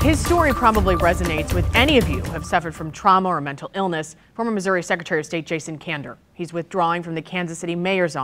His story probably resonates with any of you who have suffered from trauma or mental illness. Former Missouri Secretary of State Jason Kander. He's withdrawing from the Kansas City mayor's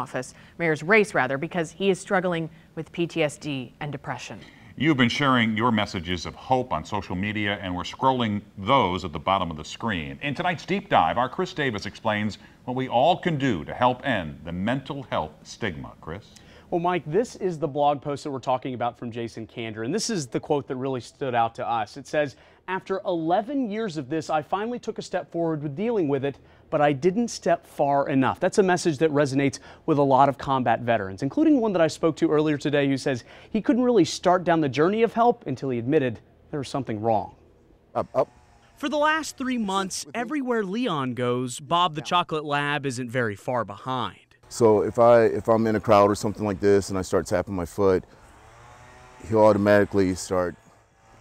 race, because he is struggling with PTSD and depression. You've been sharing your messages of hope on social media, and we're scrolling those at the bottom of the screen. In tonight's Deep Dive, our Chris Davis explains what we all can do to help end the mental health stigma. Chris? Well, Mike, this is the blog post that we're talking about from Jason Kander, and this is the quote that really stood out to us. It says, "After 11 years of this, I finally took a step forward with dealing with it, but I didn't step far enough." That's a message that resonates with a lot of combat veterans, including one that I spoke to earlier today who says he couldn't really start down the journey of help until he admitted there was something wrong. For the last 3 months, everywhere Leon goes, Bob the Chocolate Lab isn't very far behind. So if I'm in a crowd or something like this and I start tapping my foot, he'll automatically start,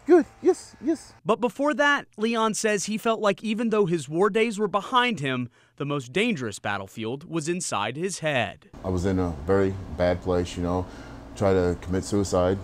"Good, yes, yes." But before that, Leon says he felt like even though his war days were behind him, the most dangerous battlefield was inside his head. I was in a very bad place, tried to commit suicide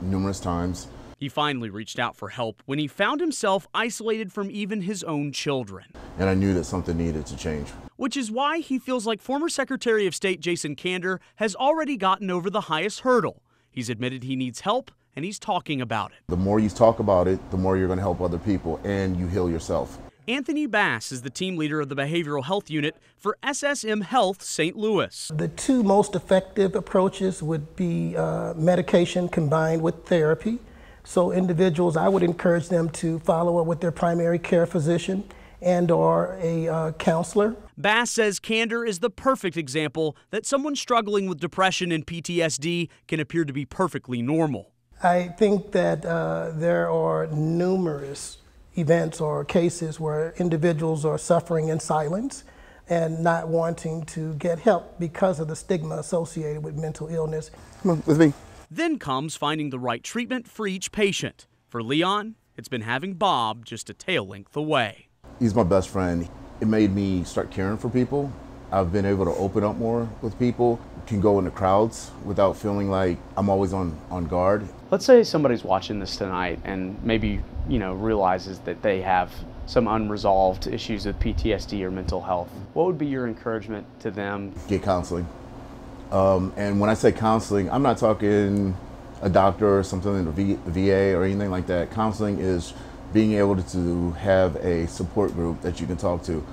numerous times. He finally reached out for help when he found himself isolated from even his own children. And I knew that something needed to change. Which is why he feels like former Secretary of State Jason Kander has already gotten over the highest hurdle. He's admitted he needs help, and he's talking about it. The more you talk about it, the more you're going to help other people, and you heal yourself. Anthony Bass is the team leader of the Behavioral Health Unit for SSM Health St. Louis. The two most effective approaches would be medication combined with therapy. So individuals, I would encourage them to follow up with their primary care physician and or a counselor. Bass says Kander is the perfect example that someone struggling with depression and PTSD can appear to be perfectly normal. I think that there are numerous events or cases where individuals are suffering in silence and not wanting to get help because of the stigma associated with mental illness. Come on, with me. Then comes finding the right treatment for each patient. For Leon, it's been having Bob just a tail length away. He's my best friend. It made me start caring for people. I've been able to open up more with people, can go into crowds without feeling like I'm always on guard. Let's say somebody's watching this tonight and maybe, realizes that they have some unresolved issues with PTSD or mental health. What would be your encouragement to them? Get counseling. And when I say counseling, I'm not talking a doctor or something in the VA or anything like that. Counseling is being able to have a support group that you can talk to.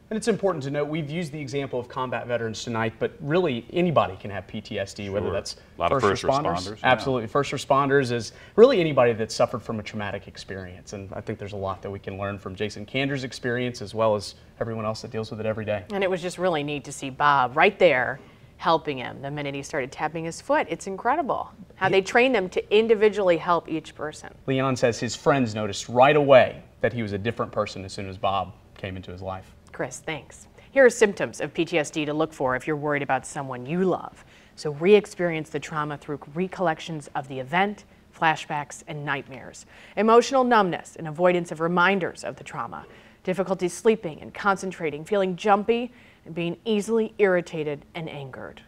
And it's important to note, we've used the example of combat veterans tonight, but really anybody can have PTSD, whether that's a lot of first responders. Absolutely. First responders is really anybody that's suffered from a traumatic experience. And I think there's a lot that we can learn from Jason Kander's experience as well as everyone else that deals with it every day. And it was just really neat to see Bob right there helping him the minute he started tapping his foot. It's incredible how they train them to individually help each person. Leon says his friends noticed right away that he was a different person as soon as Bob came into his life. Chris, thanks. Here are symptoms of PTSD to look for if you're worried about someone you love. So re-experience the trauma through recollections of the event, flashbacks, and nightmares. Emotional numbness and avoidance of reminders of the trauma. Difficulty sleeping and concentrating, feeling jumpy, and being easily irritated and angered.